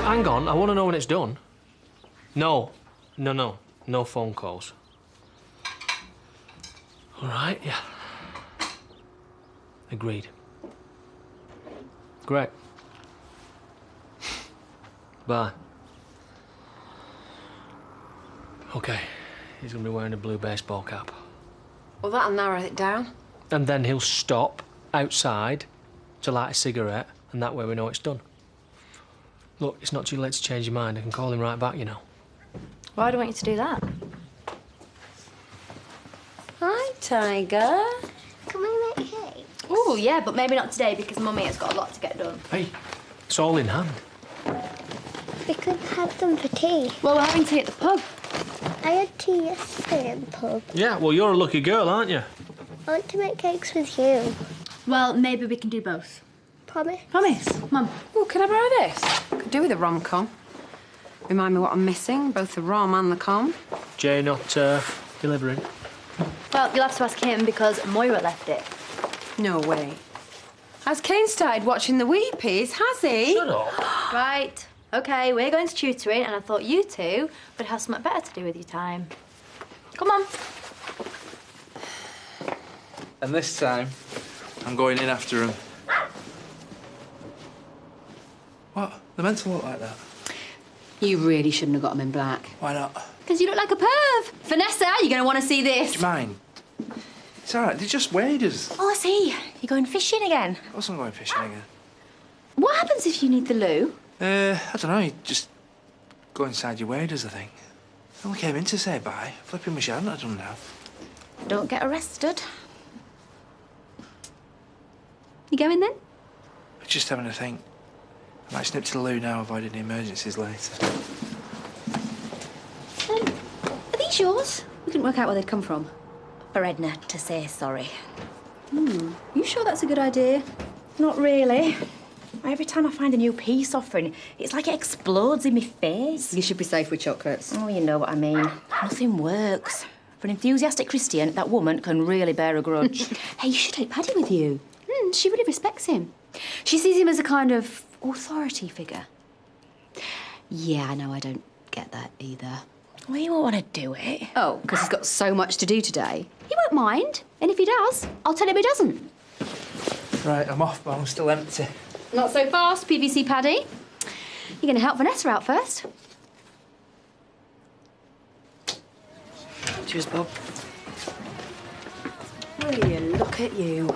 hang on. I want to know when it's done. No. No phone calls. All right, yeah. Agreed. Great. Bye. OK. He's going to be wearing a blue baseball cap. Well, that'll narrow it down. And then he'll stop outside to light a cigarette, and that way we know it's done. Look, it's not too late to change your mind. I can call him right back, you know. Why do I want you to do that? Hi, Tiger. Can we make cake? Oh, yeah, but maybe not today because Mummy has got a lot to get done. Hey, it's all in hand. We could have them for tea. Well, we're having tea at the pub. I had tea yesterday in the pub. Yeah, well, you're a lucky girl, aren't you? I want to make cakes with you. Well, maybe we can do both. Promise? Promise. Mum. Oh, can I borrow this? Could do with a rom-com. Remind me what I'm missing, both the rom and the com. Jay not delivering? Well, you'll have to ask him because Moira left it. No way. Has Kane started watching the Weepies, has he? Shut up. Right. OK, we're going to tutoring, and I thought you two would have something better to do with your time. Come on. And this time, I'm going in after him. What? They're meant to look like that. You really shouldn't have got them in black. Why not? Because you look like a perv. Vanessa, you're going to want to see this. Do you mind? It's all right, they're just waders. Oh, I see. You're going fishing again. I wasn't going fishing again. What happens if you need the loo? I don't know, you just go inside your waders, I think. I only came in to say bye. Flipping wish I hadn't have done now. Don't get arrested. You going then? I'm just having a think. I might snip to the loo now, avoid any emergencies later. Are these yours? We couldn't work out where they'd come from. For Edna to say sorry. You sure that's a good idea? Not really. Every time I find a new peace offering, it's like it explodes in my face. You should be safe with chocolates. Oh, you know what I mean. Nothing works. For an enthusiastic Christian, that woman can really bear a grudge. Hey, you should take Paddy with you. She really respects him. She sees him as a kind of authority figure. Yeah, no, I don't get that either. Well, you won't want to do it. Oh, because he's got so much to do today. He won't mind. And if he does, I'll tell him he doesn't. Right, I'm off, but I'm still empty. Not so fast, PVC Paddy. You're going to help Vanessa out first. Cheers, Bob. Will you look at you?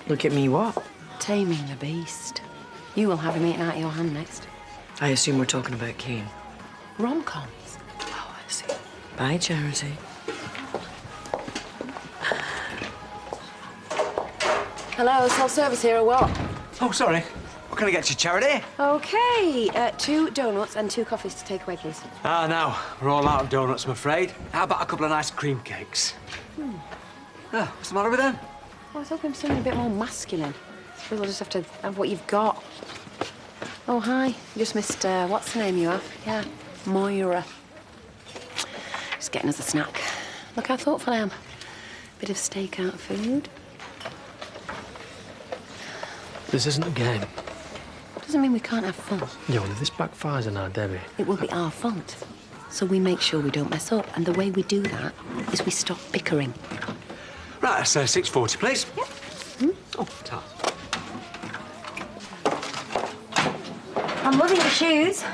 Look at me, what? Taming the beast. You will have him eaten out of your hand next. I assume we're talking about Kane. Rom-coms. Oh, I see. Bye, Charity. Hello, self-service here or what? Oh, sorry. What can I get you, Charity? OK, 2 donuts and 2 coffees to take away, please. Ah, no. We're all out of donuts, I'm afraid. How about a couple of nice cream cakes? Ah, what's the matter with them? Oh, I was hoping for something a bit more masculine. I suppose I'll just have to have what you've got. Oh, hi. You just missed, what's the name you have? Yeah, Moira. Just getting us a snack. Look how thoughtful I am. Bit of stakeout food. This isn't a game. Doesn't mean we can't have fun. Yeah, well, if this backfires on our Debbie... It will be our fault. So we make sure we don't mess up. And the way we do that is we stop bickering. Right, that's 6:40, please. Yep. Oh, ta. I'm loving your shoes.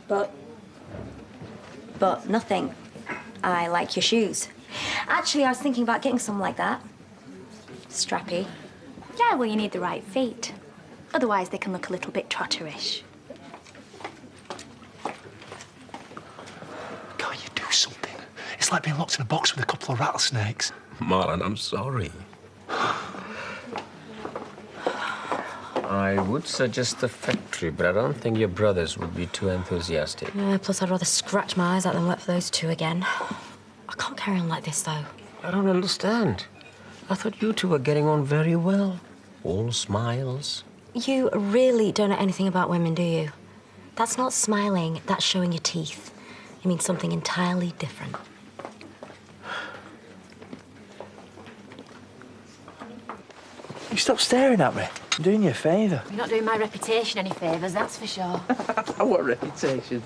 But nothing. I like your shoes. Actually, I was thinking about getting some like that. Strappy. Yeah, well, you need the right feet. Otherwise, they can look a little bit trotterish. Can't you do something? It's like being locked in a box with a couple of rattlesnakes. Marlon, I'm sorry. I would suggest the factory, but I don't think your brothers would be too enthusiastic. Plus, I'd rather scratch my eyes out than work for those two again. I can't carry on like this, though. I don't understand. I thought you two were getting on very well. All smiles. You really don't know anything about women, do you? That's not smiling, that's showing your teeth. It means something entirely different. You stop staring at me. I'm doing you a favour. You're not doing my reputation any favours, that's for sure. What reputation?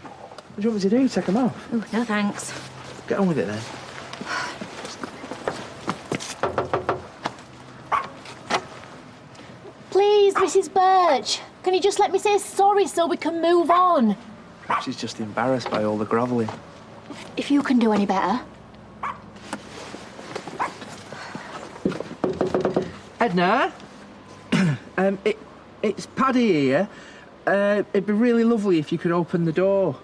What do you want me to do? Take them off? Oh, no thanks. Get on with it then. Please, Mrs. Birch, can you just let me say sorry so we can move on? Perhaps she's just embarrassed by all the grovelling. If you can do any better. Edna? It's Paddy here. It'd be really lovely if you could open the door.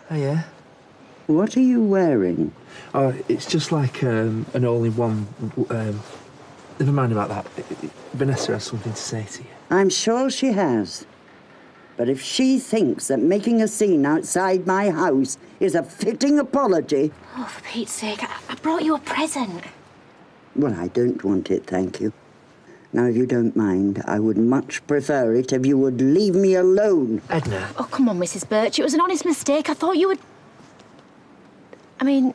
Oh, yeah? What are you wearing? Oh, it's just like an all-in-one. Never mind about that. Vanessa has something to say to you. I'm sure she has. But if she thinks that making a scene outside my house is a fitting apology... Oh, for Pete's sake, I brought you a present. Well, I don't want it, thank you. Now, if you don't mind, I would much prefer it if you would leave me alone. Edna. Oh, come on, Mrs. Birch. It was an honest mistake. I thought you would... I mean,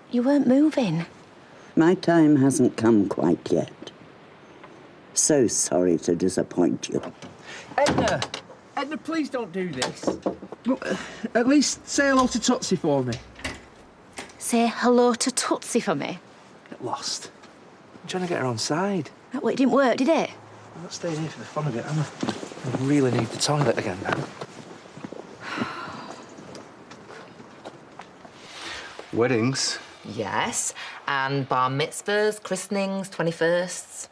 you weren't moving. My time hasn't come quite yet. So sorry to disappoint you. Edna! Edna, please don't do this. Look, at least say hello to Tootsie for me. Say hello to Tootsie for me. Get lost. I'm trying to get her on side. Well, it didn't work, did it? I'm not staying here for the fun of it, am I? I really need the toilet again now. Weddings? Yes, and bar mitzvahs, christenings, 21sts.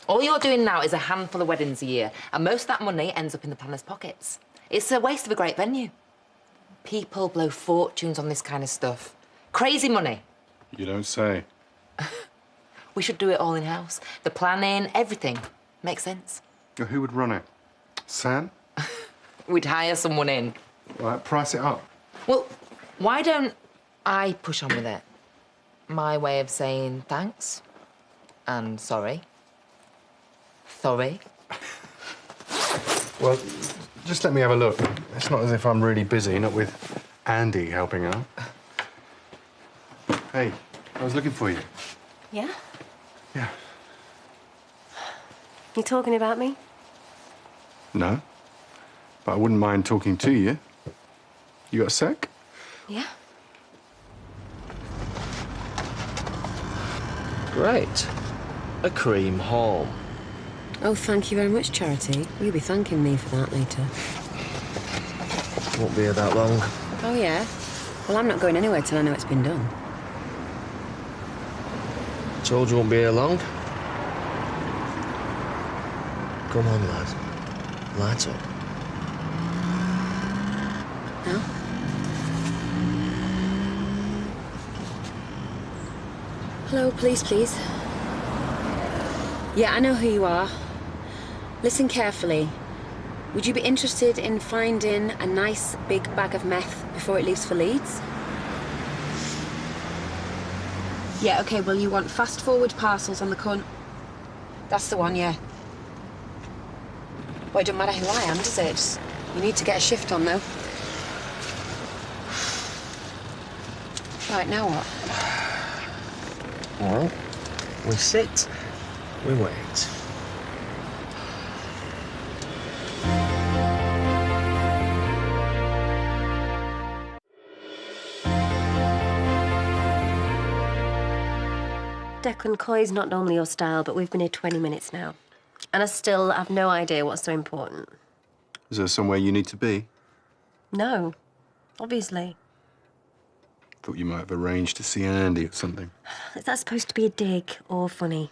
All you're doing now is a handful of weddings a year, and most of that money ends up in the planners' pockets. It's a waste of a great venue. People blow fortunes on this kind of stuff. Crazy money. You don't say. We should do it all in-house. The planning, everything. Makes sense. Who would run it? Sam? We'd hire someone in. Right, price it up. Well, why don't I push on with it? My way of saying thanks and sorry. Sorry. Well, just let me have a look. It's not as if I'm really busy, not with Andy helping out. Hey, I was looking for you. Yeah? Yeah. You talking about me? No, but I wouldn't mind talking to you. You got a sec? Yeah. Great. A cream haul. Oh, thank you very much, Charity. You'll be thanking me for that later. Won't be here that long. Oh, yeah? Well, I'm not going anywhere till I know it's been done. Told you won't be here long. Come on, lad. Light up. No? Hello, please. Yeah, I know who you are. Listen carefully. Would you be interested in finding a nice big bag of meth before it leaves for Leeds? Yeah, OK, well, you want fast-forward parcels on the cunt. That's the one, yeah. Well, it doesn't matter who I am, does it? Just, you need to get a shift on, though. Right, now what? Well, we sit, we wait. Declan, Coy's not normally your style, but we've been here 20 minutes now. And I still have no idea what's so important. Is there somewhere you need to be? No, obviously. Thought you might have arranged to see Andy or something. Is that supposed to be a dig or funny?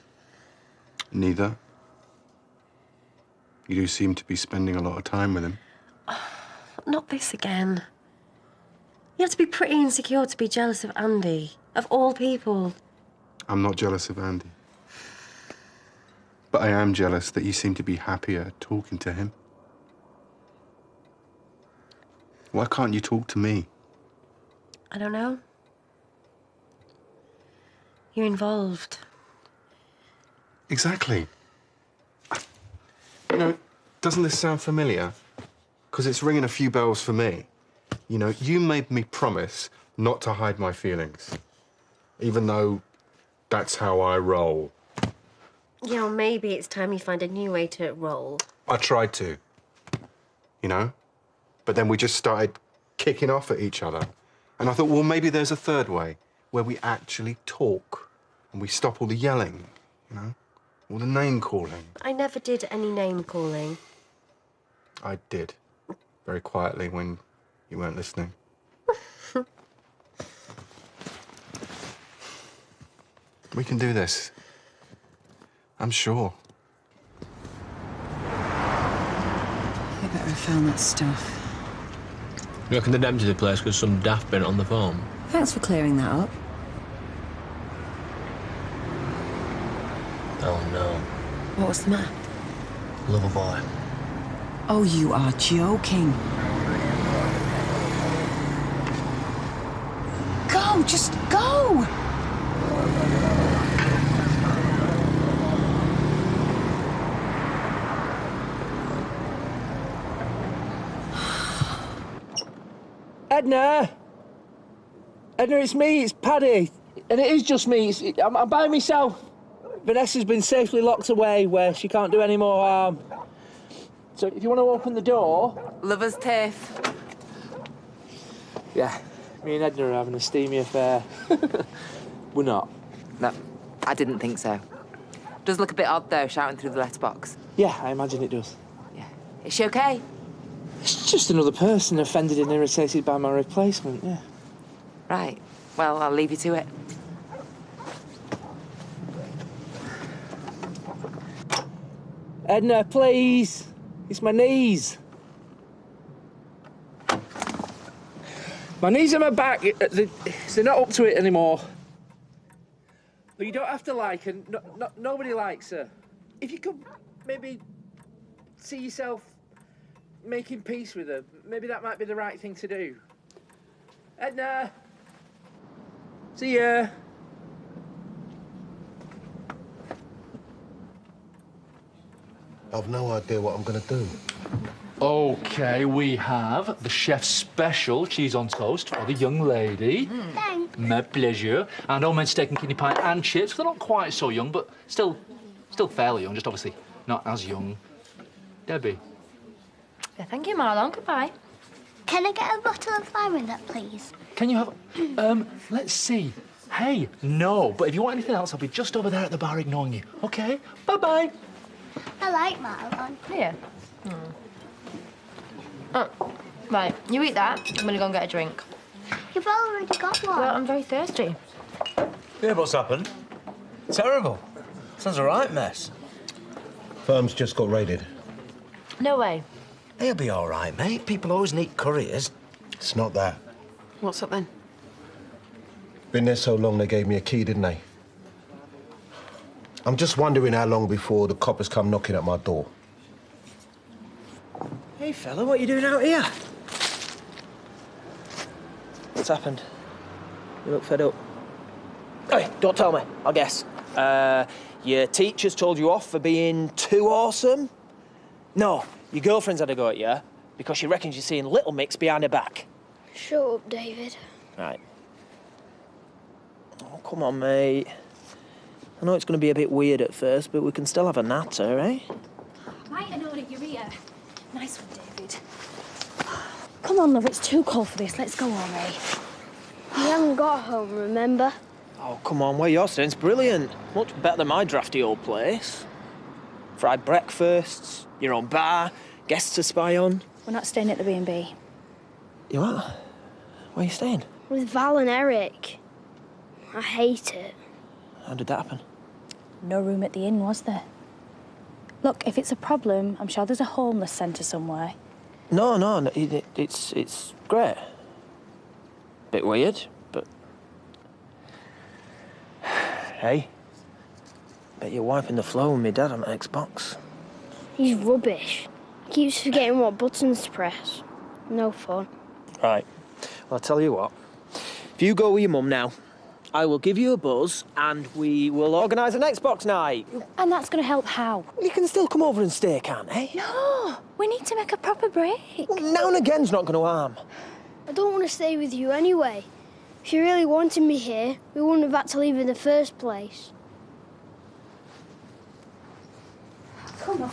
Neither. You do seem to be spending a lot of time with him. Not this again. You have to be pretty insecure to be jealous of Andy, of all people. I'm not jealous of Andy. But I am jealous that you seem to be happier talking to him. Why can't you talk to me? I don't know. You're involved. Exactly. You know, doesn't this sound familiar? Because it's ringing a few bells for me. You know, you made me promise not to hide my feelings, even though that's how I roll. Yeah, well, maybe it's time you find a new way to roll. I tried to, you know? But then we just started kicking off at each other. And I thought, well, maybe there's a third way, where we actually talk and we stop all the yelling, you know? All the name-calling. I never did any name-calling. I did. Very quietly when you weren't listening. We can do this. I'm sure. You better have found that stuff. You reckon they'd empty the place because some daft been on the phone? Thanks for clearing that up. Oh, no. What was the matter? Lover boy. Oh, you are joking. Go, just go! Edna! Edna, it's me, it's Paddy. And it is just me. I'm by myself. Vanessa's been safely locked away where she can't do any more harm. So if you want to open the door... Lover's tiff. Yeah, me and Edna are having a steamy affair. We're not. No, I didn't think so. Does look a bit odd, though, shouting through the letterbox. Yeah, I imagine it does. Yeah. Is she okay? It's just another person offended and irritated by my replacement, yeah. Right. Well, I'll leave you to it. Edna, please. It's my knees. My knees and my back, they're not up to it anymore. But you don't have to like her. Nobody likes her. If you could maybe see yourself making peace with her, maybe that might be the right thing to do. Edna! See ya! I've no idea what I'm going to do. OK, we have the chef's special cheese on toast for the young lady. Thanks. My pleasure. And homemade steak and kidney pie and chips. They're not quite so young, but still fairly young, just obviously not as young. Debbie. Yeah, thank you, Marlon. Goodbye. Can I get a bottle of wine with that, please? Can you have... let's see. Hey, no, but if you want anything else, I'll be just over there at the bar ignoring you. OK? Bye-bye. I like Marlon. Yeah. Oh, right. You eat that. I'm gonna go and get a drink. You've already got one. Well, I'm very thirsty. Yeah, what's happened? Terrible. Sounds a right mess. Firm's just got raided. No way. He'll be all right, mate. People always need couriers. It's not that. What's up then? Been there so long they gave me a key, didn't they? I'm just wondering how long before the coppers come knocking at my door. Hey, fella, what are you doing out here? What's happened? You look fed up. Hey, don't tell me, I'll guess. Your teacher's told you off for being too awesome? No, your girlfriend's had a go at you because she reckons you're seeing Little Mix behind her back. Shut up, David. Right. Oh, come on, mate. I know it's going to be a bit weird at first, but we can still have a natter, eh? Right, I know that you're here. Nice one, David. Come on, love, it's too cold for this. Let's go home, eh? You haven't got home, remember? Oh, come on, where you're staying's brilliant. Much better than my drafty old place. Fried breakfasts, your own bar, guests to spy on. We're not staying at the B&B. You are? Where are you staying? With Val and Eric. I hate it. How did that happen? No room at the inn, was there? Look, if it's a problem, I'm sure there's a homeless centre somewhere. No, it's great. Bit weird, but... Hey, bet you're wiping the floor with me dad on the Xbox. He's rubbish. Keeps forgetting what buttons to press. No fun. Right. Well, I'll tell you what. If you go with your mum now, I will give you a buzz and we will organise an Xbox night. And that's going to help how? You can still come over and stay, can't you? No, we need to make a proper break. Well, now and again's not going to harm. I don't want to stay with you anyway. If you really wanted me here, we wouldn't have had to leave in the first place. Come on.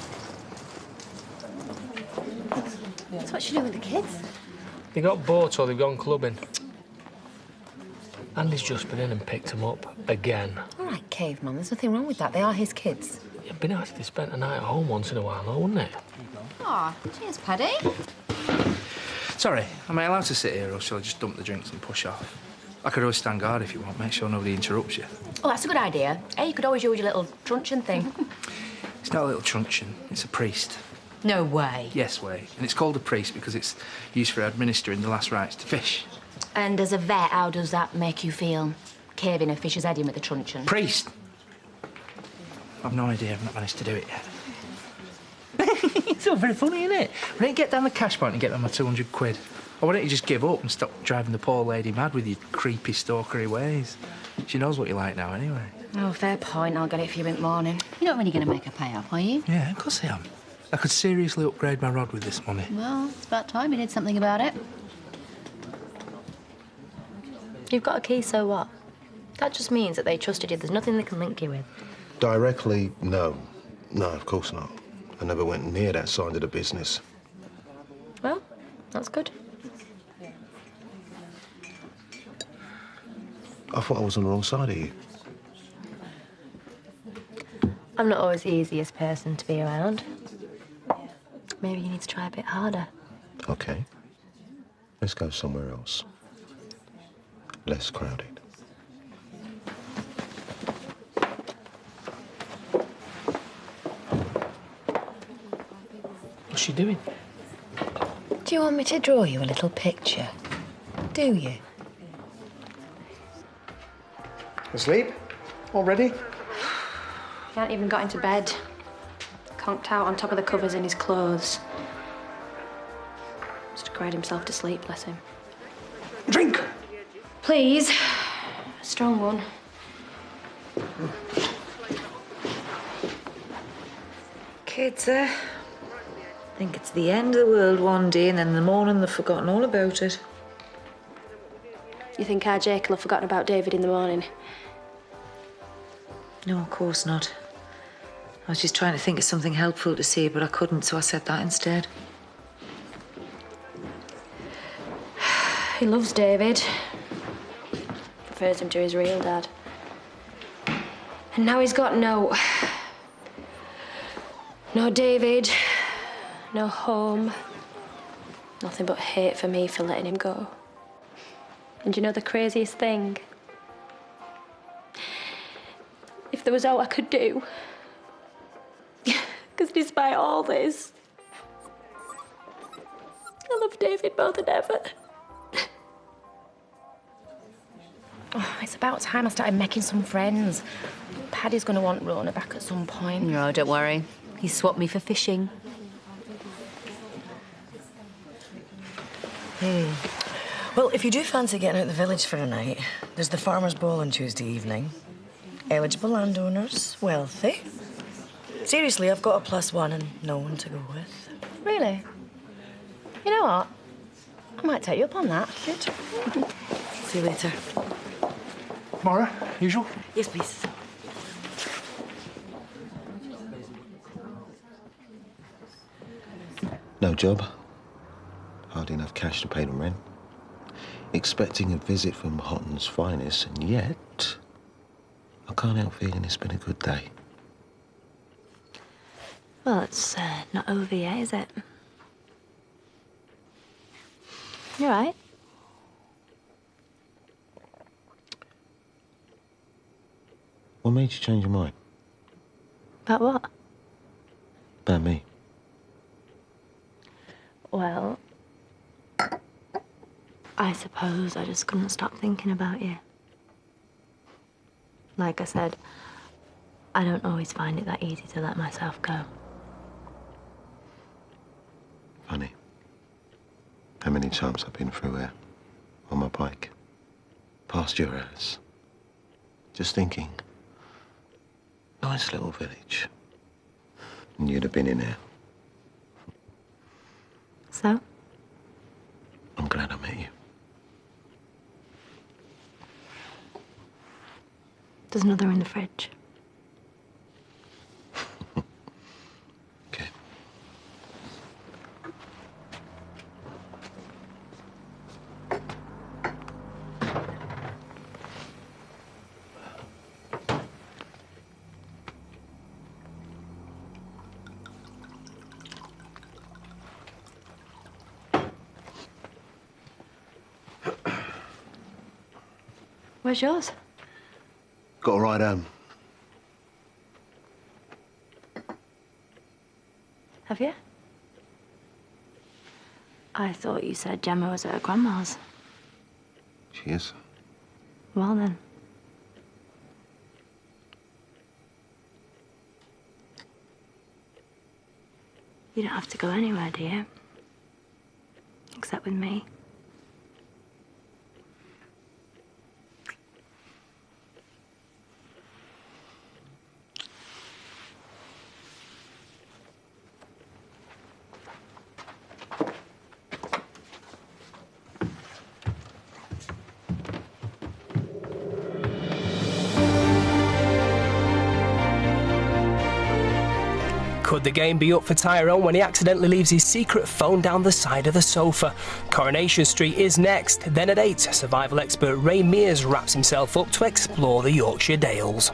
So what should you do with the kids? They got bored or they've gone clubbing. Andy's just been in and picked them up again. All right, caveman, there's nothing wrong with that. They are his kids. It'd be nice if they spent a night at home once in a while, though, wouldn't it? Aw, cheers, Paddy. Sorry, am I allowed to sit here or shall I just dump the drinks and push off? I could always stand guard if you want, make sure nobody interrupts you. Oh, that's a good idea. Hey, you could always use your little truncheon thing. It's not a little truncheon, it's a priest. No way. Yes, way. And it's called a priest because it's used for administering the last rites to fish. And as a vet, how does that make you feel? Caving a fish's head in with a truncheon? Priest! I've no idea, I've not managed to do it yet. It's all very funny, isn't it? Why don't you get down the cash point and get me my 200 quid? Or why don't you just give up and stop driving the poor lady mad with your creepy, stalkery ways? She knows what you like now, anyway. Oh, fair point. I'll get it for you in the morning. You're not really going to make a payoff, are you? Yeah, of course I am. I could seriously upgrade my rod with this money. Well, it's about time you did something about it. You've got a key, so what? That just means that they trusted you. There's nothing they can link you with. Directly, no. No, of course not. I never went near that side of the business. Well, that's good. I thought I was on the wrong side of you. I'm not always the easiest person to be around. Maybe you need to try a bit harder. Okay. Let's go somewhere else. Less crowded. What's she doing? Do you want me to draw you a little picture? Do you? Asleep? Already? He hadn't even got into bed. Conked out on top of the covers in his clothes. Just cried himself to sleep, bless him. Drink! Please. A strong one. Kids, I think it's the end of the world one day and then in the morning they've forgotten all about it. You think our Jake will have forgotten about David in the morning? No, of course not. I was just trying to think of something helpful to say, but I couldn't, so I said that instead. He loves David. Prefers him to his real dad. And now he's got no David, no home. Nothing but hate for me for letting him go. And you know the craziest thing? If there was all I could do, because despite all this, I love David more than ever. Oh, it's about time I started making some friends. Paddy's going to want Rona back at some point. No, don't worry. He swapped me for fishing. Well, if you do fancy getting out the village for a night, there's the Farmer's Ball on Tuesday evening. Eligible landowners, wealthy. Seriously, I've got a +1 and no one to go with. Really? You know what? I might take you up on that. Good. See you later. Maura, usual? Yes, please. No job. Hardly enough cash to pay the rent. Expecting a visit from Hotton's finest, and yet I can't help feeling it's been a good day. Well, it's not over yet, is it? You all right? What made you change your mind? About what? About me. Well, I suppose I just couldn't stop thinking about you. Like I said, I don't always find it that easy to let myself go. Funny. How many times I've been through here on my bike, past your house, just thinking, nice little village. And you'd have been in there. So? I'm glad I met you. There's another in the fridge. Where's yours? Got a ride home. Have you? I thought you said Gemma was at her grandma's. She is. Well then. You don't have to go anywhere, do you? Except with me. Could the game be up for Tyrone when he accidentally leaves his secret phone down the side of the sofa? Coronation Street is next. Then at 8, survival expert Ray Mears wraps himself up to explore the Yorkshire Dales.